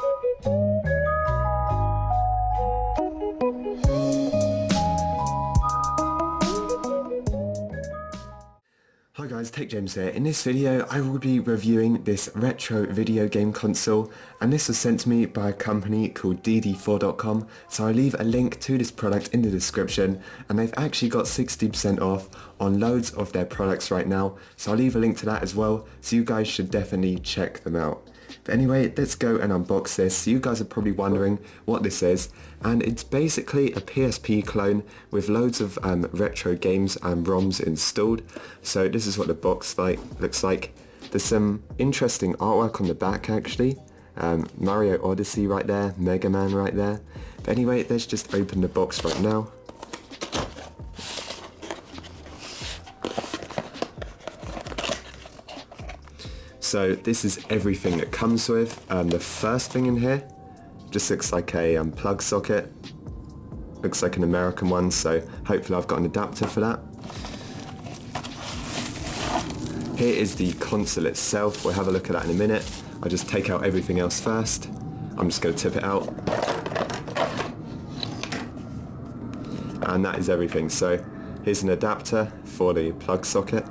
Hi guys, Tech James here. In this video I will be reviewing this retro video game console, and this was sent to me by a company called dd4.com, so I'll leave a link to this product in the description, and they've actually got 60% off on loads of their products right now, so I'll leave a link to that as well, so you guys should definitely check them out. But anyway, let's go and unbox this. So you guys are probably wondering what this is, and it's basically a PSP clone with loads of retro games and ROMs installed. So this is what the box looks like. There's some interesting artwork on the back actually. Mario Odyssey right there, Mega Man right there. But anyway, let's just open the box right now. So this is everything it comes with. The first thing in here just looks like a plug socket. Looks like an American one, so hopefully I've got an adapter for that. Here is the console itself. We'll have a look at that in a minute. I'll just take out everything else first. I'm just going to tip it out. And that is everything. So here's an adapter for the plug socket.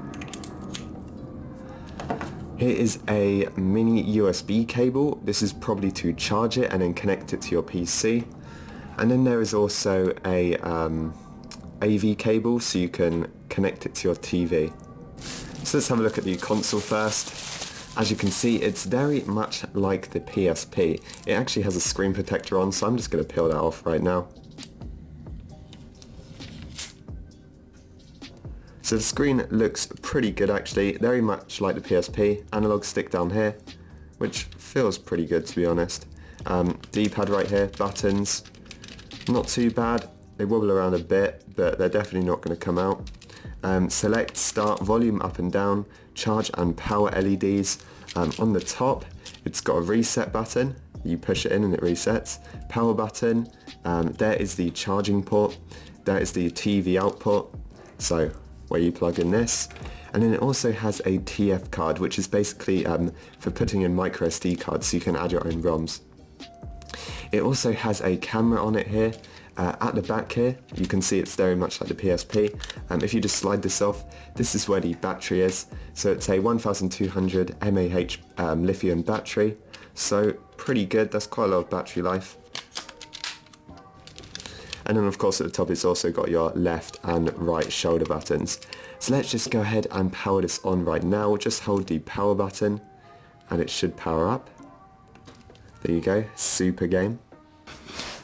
Here is a mini USB cable. This is probably to charge it and then connect it to your PC. And then there is also a AV cable so you can connect it to your TV. So let's have a look at the console first. As you can see, it's very much like the PSP. It actually has a screen protector on, so I'm just going to peel that off right now. So the screen looks pretty good actually, very much like the PSP. Analog stick down here, which feels pretty good to be honest. D-pad right here, buttons, not too bad. They wobble around a bit, but they're definitely not going to come out. Select, start, volume up and down, charge and power LEDs. On the top, it's got a reset button. You push it in and it resets. Power button, there is the charging port, there is the TV output. So where you plug in this, and then it also has a TF card, which is basically for putting in micro SD cards so you can add your own ROMs. It also has a camera on it here. At the back here you can see it's very much like the PSP. If you just slide this off, this is where the battery is. So it's a 1200 mAh lithium battery, so pretty good. That's quite a lot of battery life. And then of course at the top it's also got your left and right shoulder buttons. So let's just go ahead and power this on right now. Just hold the power button and it should power up. There you go, super game.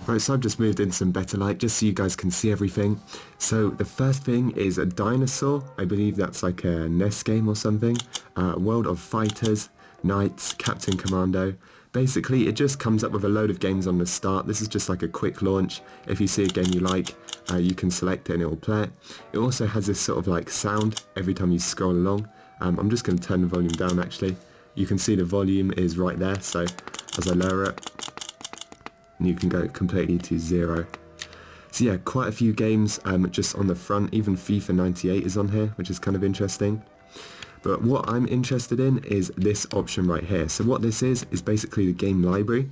Right, so I've just moved in some better light just so you guys can see everything. So the first thing is a dinosaur. I believe that's like a NES game or something. World of Fighters, Knights, Captain Commando. Basically, it just comes up with a load of games on the start. This is just like a quick launch. If you see a game you like, you can select it and it will play it. It also has this sort of like sound every time you scroll along. I'm just going to turn the volume down actually. You can see the volume is right there, so as I lower it, you can go completely to 0. So yeah, quite a few games just on the front. Even FIFA 98 is on here, which is kind of interesting. But what I'm interested in is this option right here. So what this is basically the game library,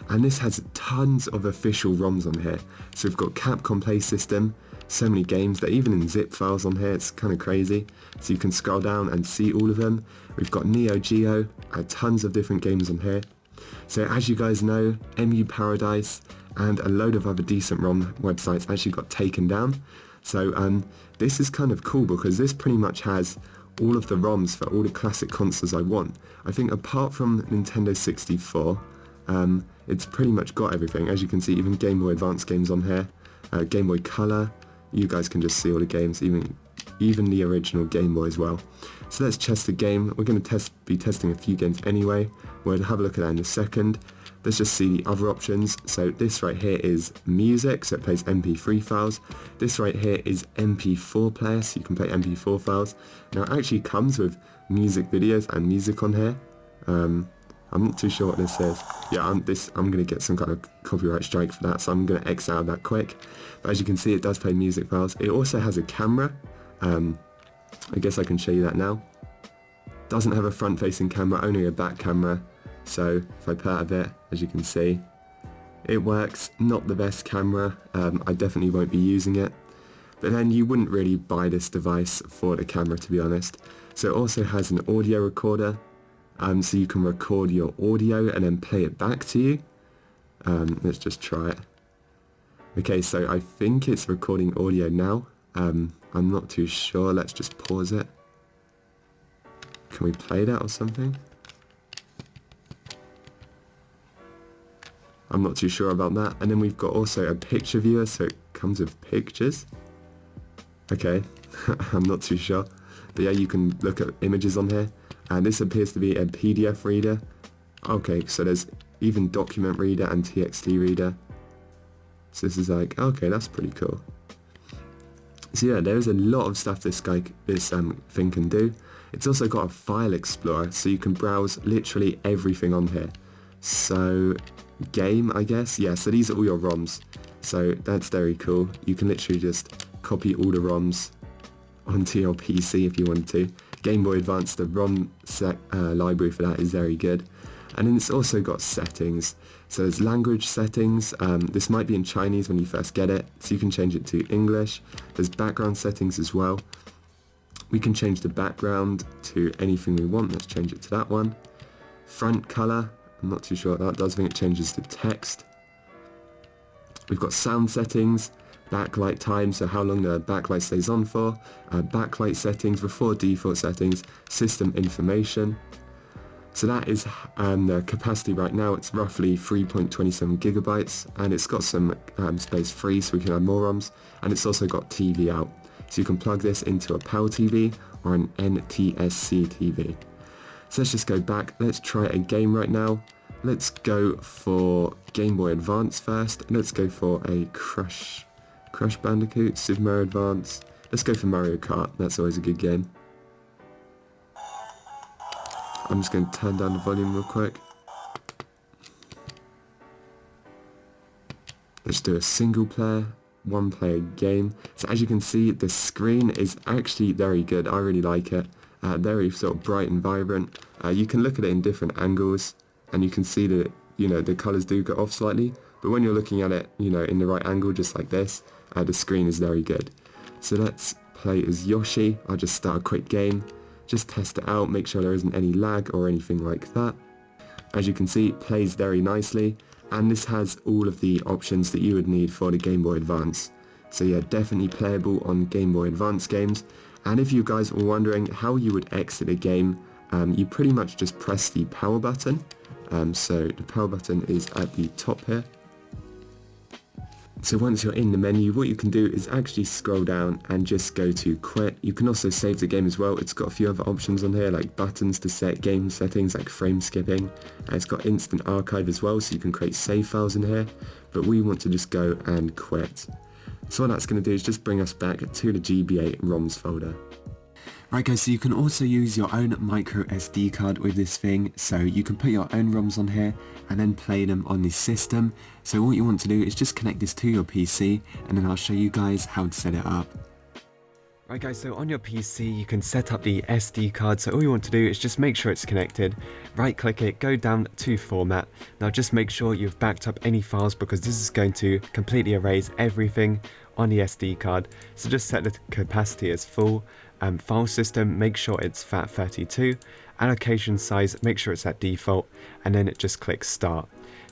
and this has tons of official ROMs on here. So we've got Capcom Play System, so many games, they're even in zip files on here, it's kind of crazy. So you can scroll down and see all of them. We've got Neo Geo, tons of different games on here. So as you guys know, MU Paradise and a load of other decent ROM websites actually got taken down. So this is kind of cool because this pretty much has all of the ROMs for all the classic consoles I want. I think apart from Nintendo 64, it's pretty much got everything. As you can see, even Game Boy Advance games on here, Game Boy Color, you guys can just see all the games, even the original Game Boy as well. So let's test the game. We're going to be testing a few games anyway. We'll have a look at that in a second. Let's just see the other options. So this right here is music, so it plays MP3 files. This right here is MP4 player, so you can play MP4 files. Now it actually comes with music videos and music on here. I'm not too sure what this is. Yeah, I'm going to get some kind of copyright strike for that, so I'm going to X out that quick. But as you can see, it does play music files. It also has a camera. I guess I can show you that now. Doesn't have a front-facing camera, only a back camera. So if I put out a bit, as you can see, it works. Not the best camera, I definitely won't be using it. But then you wouldn't really buy this device for the camera, to be honest. So it also has an audio recorder, so you can record your audio and then play it back to you. Let's just try it. Okay, so I think it's recording audio now. I'm not too sure. Let's just pause it. Can we play that or something? I'm not too sure about that. And then we've got also a picture viewer, so it comes with pictures. Okay, I'm not too sure. But yeah, you can look at images on here. And this appears to be a PDF reader. Okay, so there's even document reader and TXT reader. So this is like, okay, that's pretty cool. So yeah, there is a lot of stuff this thing can do. It's also got a file explorer, so you can browse literally everything on here. So game, I guess. Yeah, so these are all your ROMs. So that's very cool. You can literally just copy all the ROMs onto your PC if you want to. Game Boy Advance, the ROM library for that is very good. And then it's also got settings. So there's language settings. This might be in Chinese when you first get it, so you can change it to English. There's background settings as well. We can change the background to anything we want. Let's change it to that one. Front color, I'm not too sure what that does. I think it changes the text. We've got sound settings, backlight time, so how long the backlight stays on for, backlight settings, before default settings, system information. So that is the capacity right now. It's roughly 3.27 gigabytes, and it's got some space free, so we can add more ROMs, and it's also got TV out. So you can plug this into a PAL TV or an NTSC TV. So let's just go back. Let's try a game right now. Let's go for Game Boy Advance first. Let's go for a Crash Bandicoot, Super Mario Advance. Let's go for Mario Kart. That's always a good game. I'm just going to turn down the volume real quick. Let's do a single player, one player game. So as you can see, the screen is actually very good. I really like it. Very sort of bright and vibrant. You can look at it in different angles, and you can see that, the colours do go off slightly. But when you're looking at it, in the right angle, just like this, the screen is very good. So let's play as Yoshi. I'll just start a quick game. Just test it out, make sure there isn't any lag or anything like that. As you can see, it plays very nicely, and this has all of the options that you would need for the Game Boy Advance. So yeah, definitely playable on Game Boy Advance games. And if you guys were wondering how you would exit a game, you pretty much just press the power button. So the power button is at the top here. So once you're in the menu, what you can do is actually scroll down and just go to quit. You can also save the game as well. It's got a few other options on here, like buttons to set game settings, like frame skipping. And it's got instant archive as well, so you can create save files in here. But we want to just go and quit. So what that's going to do is just bring us back to the GBA ROMs folder. Right guys, so you can also use your own micro SD card with this thing, so you can put your own ROMs on here and then play them on this system. So what you want to do is just connect this to your PC, and then I'll show you guys how to set it up. Right guys, so on your PC you can set up the SD card, so all you want to do is just make sure it's connected, right click it, go down to format. Now just make sure you've backed up any files, because this is going to completely erase everything on the SD card. So just set the capacity as full, file system, make sure it's FAT32, allocation size, make sure it's at default, and then it just click start.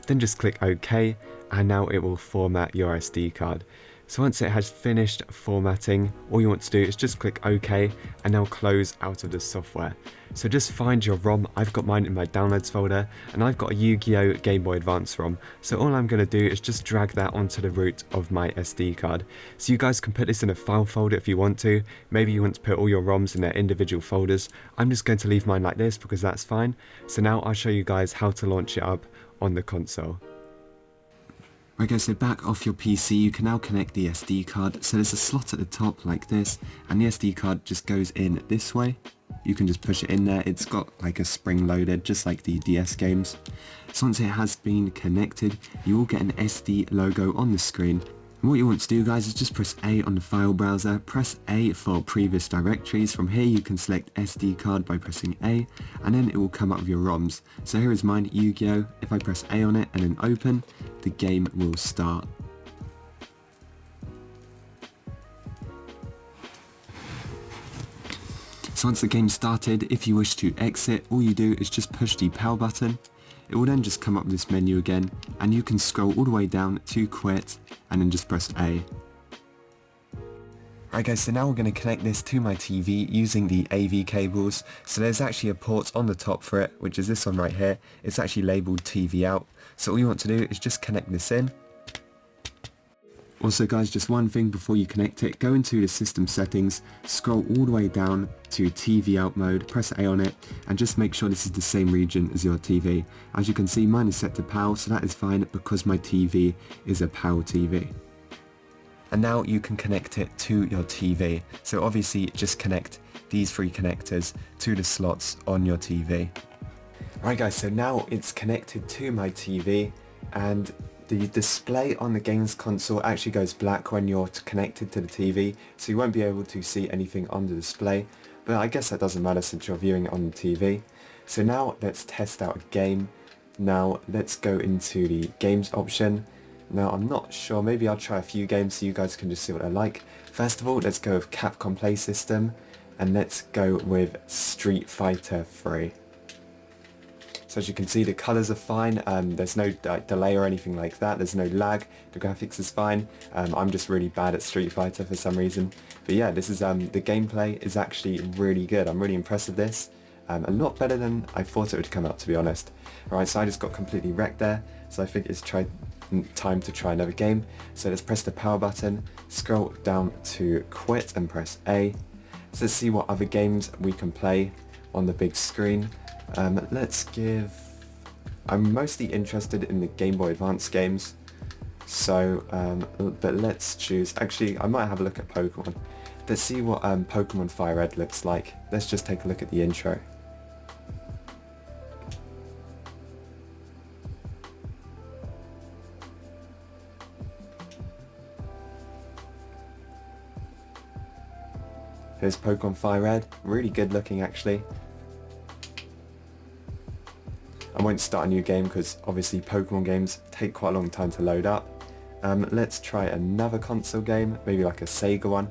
Then just click OK, and now it will format your SD card. So once it has finished formatting, all you want to do is just click OK, and now close out of the software. So just find your ROM. I've got mine in my downloads folder, and I've got a Yu-Gi-Oh! Game Boy Advance ROM. So all I'm going to do is just drag that onto the root of my SD card. So you guys can put this in a file folder if you want to. Maybe you want to put all your ROMs in their individual folders. I'm just going to leave mine like this because that's fine. So now I'll show you guys how to launch it up on the console. Right guys, so back off your PC, you can now connect the SD card. So there's a slot at the top like this, and the SD card just goes in this way. You can just push it in there. It's got like a spring loaded, just like the DS games. So once it has been connected, you will get an SD logo on the screen. And what you want to do, guys, is just press A on the file browser, press A for previous directories. From here you can select SD card by pressing A, and then it will come up with your ROMs. So here is mine, Yu-Gi-Oh! If I press A on it and then open, the game will start. So once the game started, if you wish to exit, all you do is just push the power button. It will then just come up with this menu again, and you can scroll all the way down to quit and then just press A. Right guys, so now we're going to connect this to my TV using the AV cables. So there's actually a port on the top for it, which is this one right here. It's actually labelled TV out. So all you want to do is just connect this in. Also guys, just one thing before you connect it, go into the system settings, scroll all the way down to TV out mode, press A on it, and just make sure this is the same region as your TV. As you can see, mine is set to PAL, so that is fine because my TV is a PAL TV. And now you can connect it to your TV. So obviously just connect these 3 connectors to the slots on your TV. Right guys, so now it's connected to my TV, and the display on the games console actually goes black when you're connected to the TV, so you won't be able to see anything on the display, but I guess that doesn't matter since you're viewing it on the TV. So now let's test out a game. Now let's go into the games option. Now I'm not sure, maybe I'll try a few games so you guys can just see what I like. First of all, let's go with Capcom Play System, and let's go with Street Fighter 3. So as you can see, the colours are fine, there's no delay or anything like that, there's no lag, the graphics is fine. I'm just really bad at Street Fighter for some reason. But yeah, this is the gameplay is actually really good. I'm really impressed with this. A lot better than I thought it would come out, to be honest. Alright, so I just got completely wrecked there, so I think it's time to try another game. So let's press the power button, scroll down to quit and press A. So let's see what other games we can play on the big screen. I'm mostly interested in the Game Boy Advance games, so, but let's choose, actually I might have a look at Pokemon. Let's see what Pokemon Fire Red looks like. Let's just take a look at the intro. Here's Pokemon Fire Red, really good looking actually. I won't start a new game because obviously Pokemon games take quite a long time to load up. Let's try another console game, maybe like a Sega one.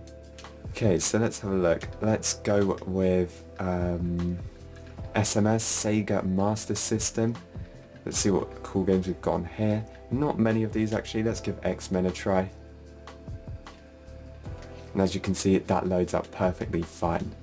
Okay, so let's have a look. Let's go with SMS, Sega Master System. Let's see what cool games we've got on here. Not many of these actually, let's give X-Men a try. And as you can see, that loads up perfectly fine.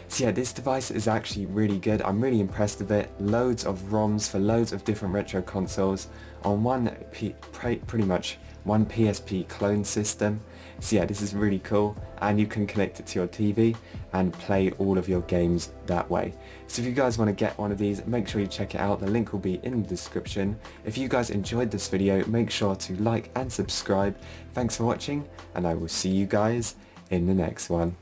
So yeah, this device is actually really good. I'm really impressed with it. Loads of ROMs for loads of different retro consoles on pretty much one PSP clone system. So yeah, this is really cool, and you can connect it to your TV and play all of your games that way. So if you guys want to get one of these, make sure you check it out. The link will be in the description. If you guys enjoyed this video, make sure to like and subscribe. Thanks for watching, and I will see you guys in the next one.